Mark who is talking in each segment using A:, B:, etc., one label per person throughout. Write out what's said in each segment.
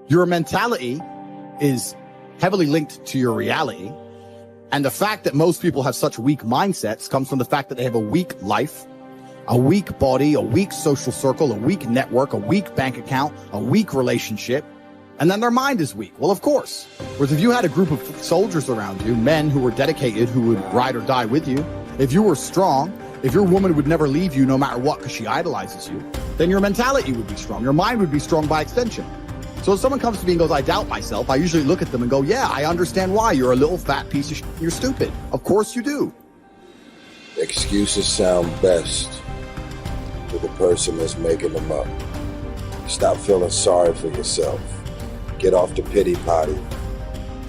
A: Your mentality is heavily linked to your reality. And the fact that most people have such weak mindsets comes from the fact that they have a weak life, a weak body, a weak social circle, a weak network, a weak bank account, a weak relationship, and then their mind is weak. Well, of course. Whereas if you had a group of soldiers around you, men who were dedicated, who would ride or die with you, if you were strong, if your woman would never leave you no matter what because she idolizes you, then your mentality would be strong. Your mind would be strong by extension. So if someone comes to me and goes, I doubt myself, I usually look at them and go, yeah, I understand why. You're a little fat piece of shit. You're stupid. Of course you do.
B: Excuses sound best to the person that's making them up. Stop feeling sorry for yourself. Get off the pity potty.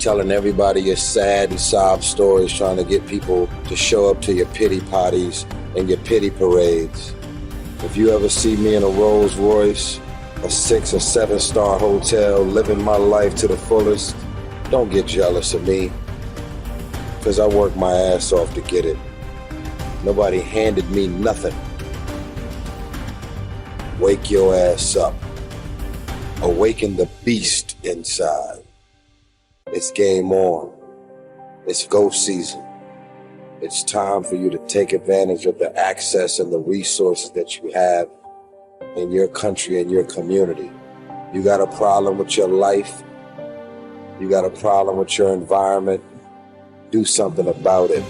B: Telling everybody your sad and sob stories, trying to get people to show up to your pity potties and your pity parades. If you ever see me in a Rolls Royce, a 6 or 7 star hotel, living my life to the fullest, don't get jealous of me, because I worked my ass off to get it. Nobody handed me nothing. Wake your ass up. Awaken the beast inside. It's game on. It's go season. It's time for you to take advantage of the access and the resources that you have in your country and your community. You got a problem with your life. You got a problem with your environment. Do something about it.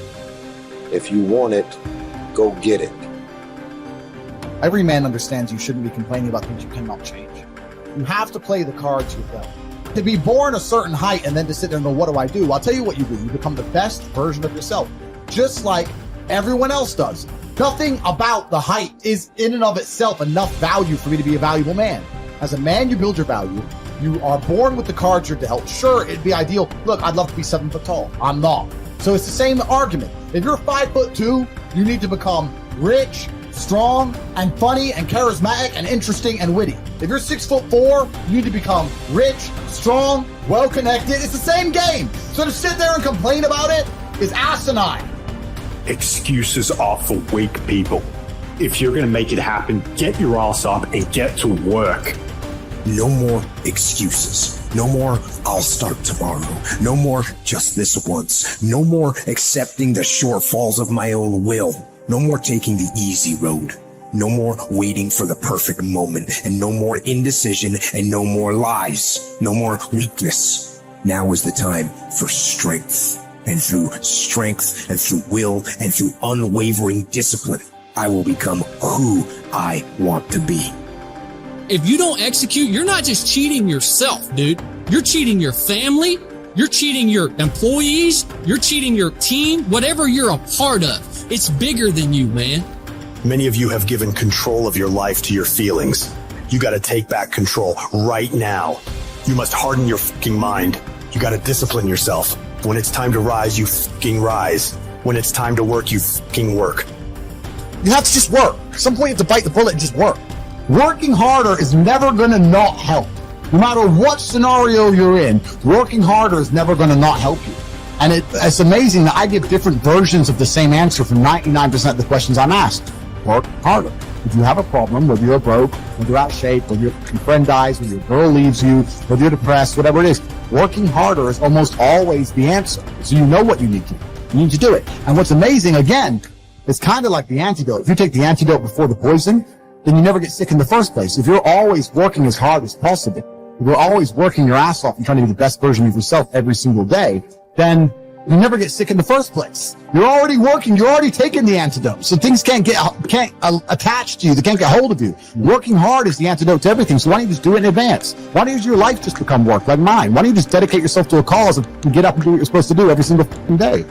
B: If you want it, go get it.
A: Every man understands you shouldn't be complaining about things you cannot change. You have to play the cards you're dealt. To be born a certain height and then to sit there and go, what do I do? I'll tell you what you do. You become the best version of yourself, just like everyone else does. Nothing about the height is in and of itself enough value for me to be a valuable man. As a man, you build your value. You are born with the cards you're dealt. Sure, it'd be ideal. Look, I'd love to be 7 foot tall. I'm not. So it's the same argument. If you're 5'2", you need to become rich, strong, and funny, and charismatic, and interesting, and witty. If you're 6'4", you need to become rich, strong, well-connected. It's the same game. So to sit there and complain about it is asinine.
C: Excuses are for weak people. If you're going to make it happen, get your ass up and get to work.
D: No more excuses. No more, I'll start tomorrow. No more, just this once. No more accepting the shortfalls of my own will. No more taking the easy road. No more waiting for the perfect moment. And no more indecision and no more lies. No more weakness. Now is the time for strength. And through strength and through will and through unwavering discipline, I will become who I want to be.
E: If you don't execute, you're not just cheating yourself, dude. You're cheating your family. You're cheating your employees. You're cheating your team. Whatever you're a part of, it's bigger than you, man.
C: Many of you have given control of your life to your feelings. You got to take back control right now. You must harden your fucking mind. You got to discipline yourself. When it's time to rise, you fucking rise. When it's time to work, you fucking work.
A: You have to just work. At some point you have to bite the bullet and just work. Working harder is never going to not help. No matter what scenario you're in, working harder is never going to not help you. And it's amazing that I give different versions of the same answer for 99% of the questions I'm asked. Work harder. If you have a problem, whether you're broke, whether you're out of shape, whether your friend dies, whether your girl leaves you, whether you're depressed, whatever it is, working harder is almost always the answer. So you know what you need to do. You need to do it. And what's amazing, again, it's kind of like the antidote. If you take the antidote before the poison, then you never get sick in the first place. If you're always working as hard as possible, if you're always working your ass off and trying to be the best version of yourself every single day, then you never get sick in the first place. You're already working. You're already taking the antidote. So things can't attach to you. They can't get hold of you. Working hard is the antidote to everything. So why don't you just do it in advance? Why don't your life just become work like mine? Why don't you just dedicate yourself to a cause and get up and do what you're supposed to do every single day?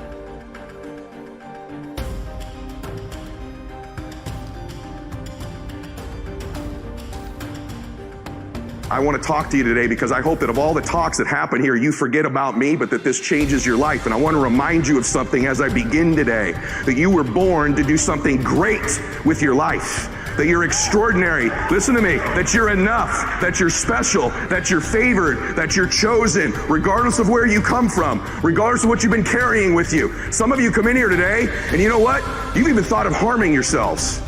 F: I want to talk to you today because I hope that of all the talks that happen here, you forget about me, but that this changes your life. And I want to remind you of something as I begin today, that you were born to do something great with your life, that you're extraordinary. Listen to me, that you're enough, that you're special, that you're favored, that you're chosen, regardless of where you come from, regardless of what you've been carrying with you. Some of you come in here today, and you know what? You've even thought of harming yourselves.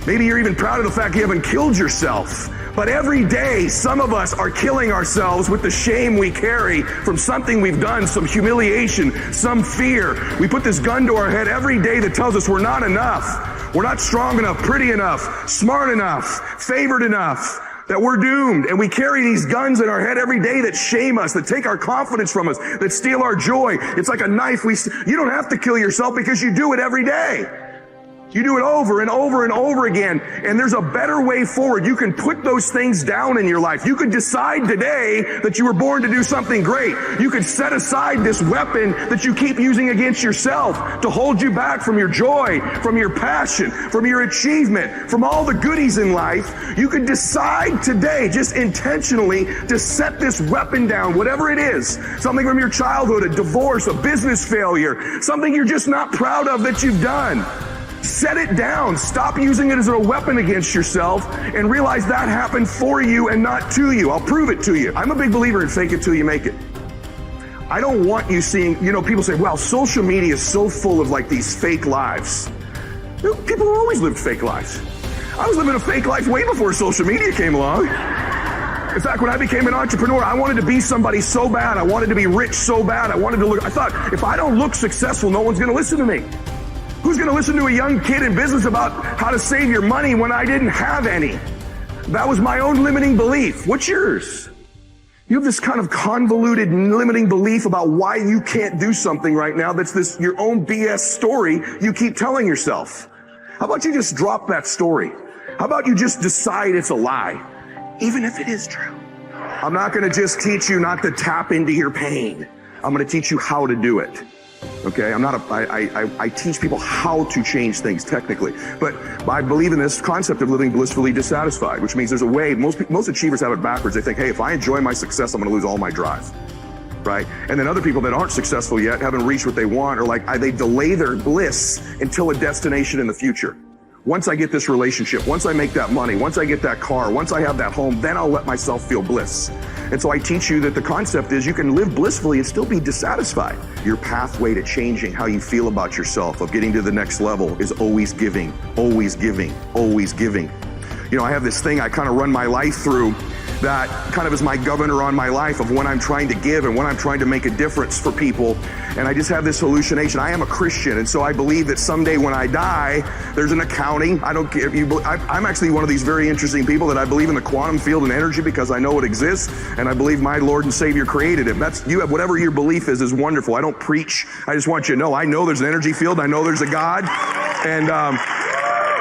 F: Maybe you're even proud of the fact you haven't killed yourself. But every day, some of us are killing ourselves with the shame we carry from something we've done, some humiliation, some fear. We put this gun to our head every day that tells us we're not enough. We're not strong enough, pretty enough, smart enough, favored enough, that we're doomed. And we carry these guns in our head every day that shame us, that take our confidence from us, that steal our joy. It's like a knife. You don't have to kill yourself because you do it every day. You do it over and over and over again, and there's a better way forward. You can put those things down in your life. You could decide today that you were born to do something great. You could set aside this weapon that you keep using against yourself to hold you back from your joy, from your passion, from your achievement, from all the goodies in life. You could decide today, just intentionally, to set this weapon down, whatever it is. Something from your childhood, a divorce, a business failure, something you're just not proud of that you've done. Set it down. Stop using it as a weapon against yourself and realize that happened for you and not to you. I'll prove it to you. I'm a big believer in fake it till you make it. I don't want you seeing, people say, well, social media is so full of like these fake lives. People have always lived fake lives. I was living a fake life way before social media came along. In fact, when I became an entrepreneur, I wanted to be somebody so bad. I wanted to be rich so bad. I thought, if I don't look successful, no one's going to listen to me. Who's going to listen to a young kid in business about how to save your money when I didn't have any? That was my own limiting belief. What's yours? You have this kind of convoluted limiting belief about why you can't do something right now that's your own BS story you keep telling yourself. How about you just drop that story? How about you just decide it's a lie, even if it is true? I'm not going to just teach you not to tap into your pain. I'm going to teach you how to do it. Okay, I teach people how to change things technically, but I believe in this concept of living blissfully dissatisfied, which means there's a way. Most achievers have it backwards. They think, hey, if I enjoy my success, I'm going to lose all my drive, right? And then other people that aren't successful yet, haven't reached what they want, or they delay their bliss until a destination in the future. Once I get this relationship, once I make that money, once I get that car, once I have that home, then I'll let myself feel bliss. And so I teach you that the concept is you can live blissfully and still be dissatisfied. Your pathway to changing how you feel about yourself, of getting to the next level, is always giving, always giving, always giving. I have this thing I kind of run my life through that kind of is my governor on my life of when I'm trying to give and when I'm trying to make a difference for people. And I just have this hallucination. I am a Christian, and so I believe that someday when I die, there's an accounting. I don't care if you. I'm actually one of these very interesting people that I believe in the quantum field and energy because I know it exists, and I believe my Lord and Savior created it. You have whatever your belief is wonderful. I don't preach. I just want you to know. I know there's an energy field. I know there's a God, and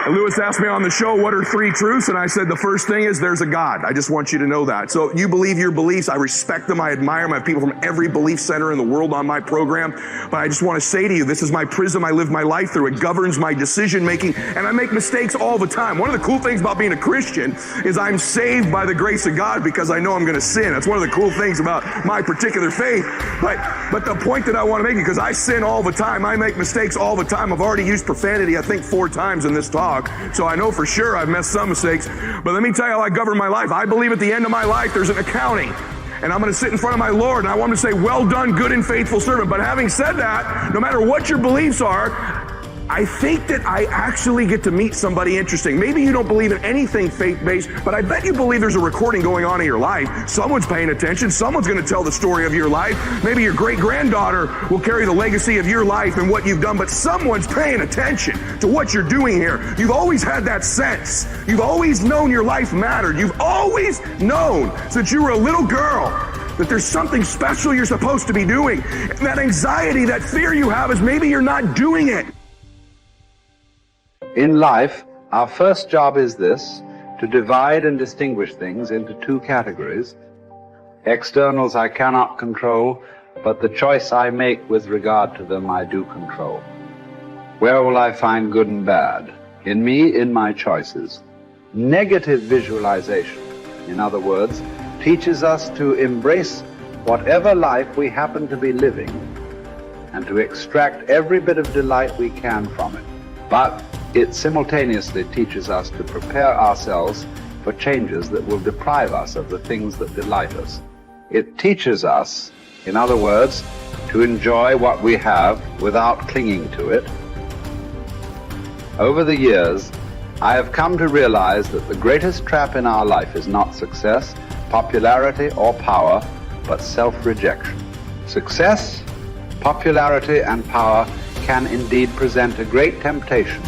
F: Lewis asked me on the show, what are 3 truths? And I said, the first thing is there's a God. I just want you to know that. So you believe your beliefs. I respect them. I admire them. I have people from every belief center in the world on my program. But I just want to say to you, this is my prism I live my life through. It governs my decision making. And I make mistakes all the time. One of the cool things about being a Christian is I'm saved by the grace of God because I know I'm going to sin. That's one of the cool things about my particular faith. But the point that I want to make, because I sin all the time. I make mistakes all the time. I've already used profanity, I think, 4 times in this talk. So I know for sure I've messed some mistakes. But let me tell you how I govern my life. I believe at the end of my life there's an accounting. And I'm going to sit in front of my Lord, and I want him to say, well done, good and faithful servant. But having said that, no matter what your beliefs are, I think that I actually get to meet somebody interesting. Maybe you don't believe in anything faith-based, but I bet you believe there's a recording going on in your life. Someone's paying attention. Someone's going to tell the story of your life. Maybe your great-granddaughter will carry the legacy of your life and what you've done, but someone's paying attention to what you're doing here. You've always had that sense. You've always known your life mattered. You've always known since you were a little girl that there's something special you're supposed to be doing. And that anxiety, that fear you have is maybe you're not doing it.
G: In life, our first job is this: to divide and distinguish things into 2 categories. Externals I cannot control, but the choice I make with regard to them I do control. Where will I find good and bad? In me, in my choices. Negative visualization, in other words, teaches us to embrace whatever life we happen to be living and to extract every bit of delight we can from it. But it simultaneously teaches us to prepare ourselves for changes that will deprive us of the things that delight us. It teaches us, in other words, to enjoy what we have without clinging to it. Over the years, I have come to realize that the greatest trap in our life is not success, popularity, or power, but self-rejection. Success, popularity, and power can indeed present a great temptation,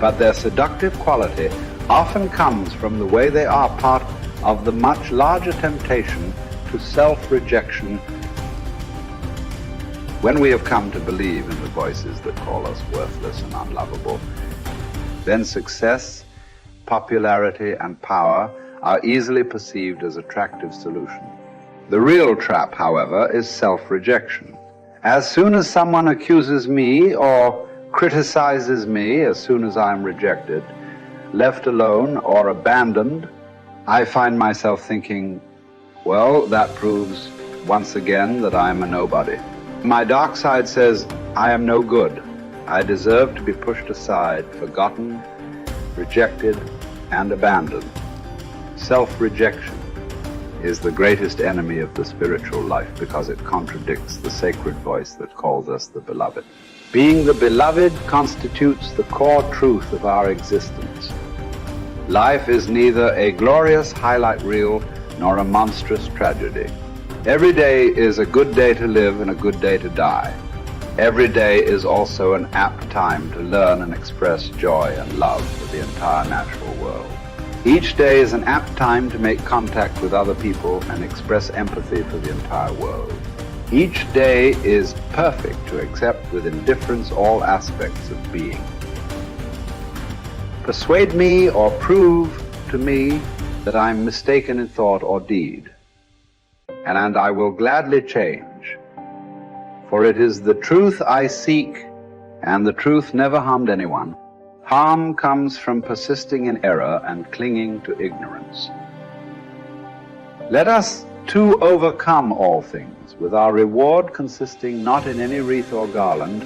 G: but their seductive quality often comes from the way they are part of the much larger temptation to self-rejection. When we have come to believe in the voices that call us worthless and unlovable, then success, popularity, and power are easily perceived as attractive solutions. The real trap, however, is self-rejection. As soon as someone accuses me or criticizes me, as soon as I'm rejected, left alone, or abandoned, I find myself thinking, well, that proves once again that I am a nobody. My dark side says, I am no good. I deserve to be pushed aside, forgotten, rejected, and abandoned. Self-rejection is the greatest enemy of the spiritual life because it contradicts the sacred voice that calls us the beloved. Being the beloved constitutes the core truth of our existence. Life is neither a glorious highlight reel nor a monstrous tragedy. Every day is a good day to live and a good day to die. Every day is also an apt time to learn and express joy and love for the entire natural world. Each day is an apt time to make contact with other people and express empathy for the entire world. Each day is perfect to accept with indifference all aspects of being. Persuade me or prove to me that I'm mistaken in thought or deed, and I will gladly change. For it is the truth I seek, and the truth never harmed anyone. Harm comes from persisting in error and clinging to ignorance. Let us too overcome all things, with our reward consisting not in any wreath or garland,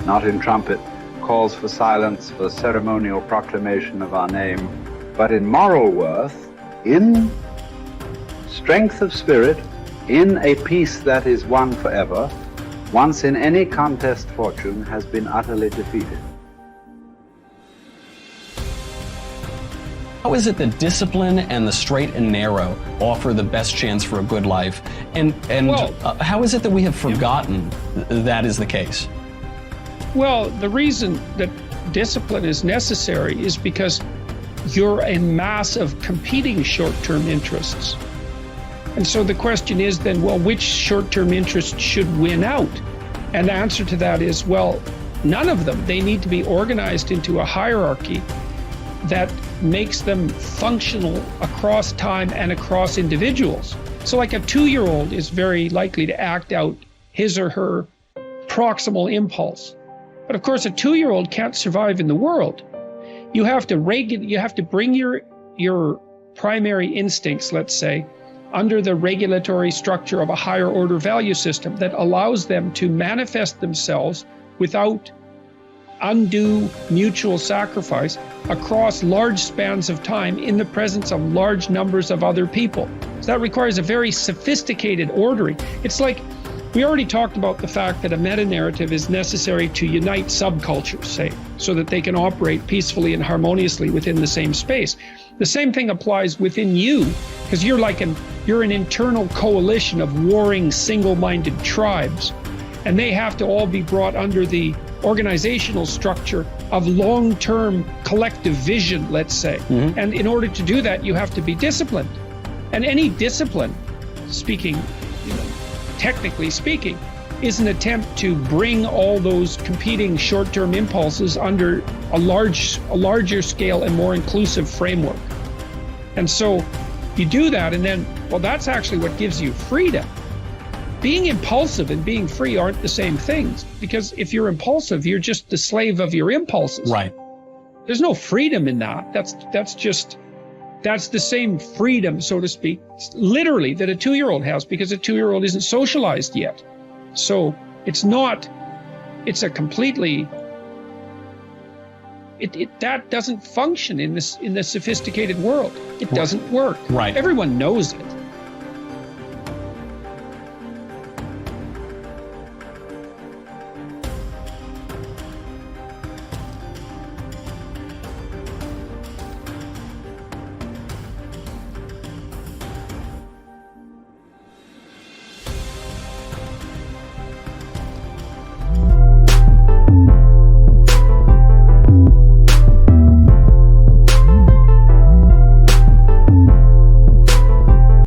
G: not in trumpet, calls for silence, for ceremonial proclamation of our name, but in moral worth, in strength of spirit, in a peace that is won forever, once in any contest fortune has been utterly defeated.
H: How is it that discipline and the straight and narrow offer the best chance for a good life? And how is it that we have forgotten that is the case?
I: Well, the reason that discipline is necessary is because you're a mass of competing short-term interests. And so the question is then, well, which short-term interest should win out? And the answer to that is, well, none of them. They need to be organized into a hierarchy that makes them functional across time and across individuals. So like a 2-year-old is very likely to act out his or her proximal impulse. But of course, a 2-year-old can't survive in the world. You have to bring your primary instincts, let's say, under the regulatory structure of a higher order value system that allows them to manifest themselves without undue mutual sacrifice across large spans of time in the presence of large numbers of other people. So that requires a very sophisticated ordering. It's like, we already talked about the fact that a meta-narrative is necessary to unite subcultures, say, so that they can operate peacefully and harmoniously within the same space. The same thing applies within you, because you're an internal coalition of warring single-minded tribes, and they have to all be brought under the organizational structure of long-term collective vision, let's say. Mm-hmm. And in order to do that, you have to be disciplined. And any discipline, technically speaking, is an attempt to bring all those competing short-term impulses under a larger scale and more inclusive framework. And so you do that, and then, well, that's actually what gives you freedom. Being impulsive and being free aren't the same things, because if you're impulsive, you're just the slave of your impulses.
H: Right.
I: There's no freedom in that. That's the same freedom, so to speak, literally, that a 2-year-old has, because a 2-year-old isn't socialized yet. So it's a completely, that doesn't function in the sophisticated world. It doesn't work.
H: Right.
I: Everyone knows it.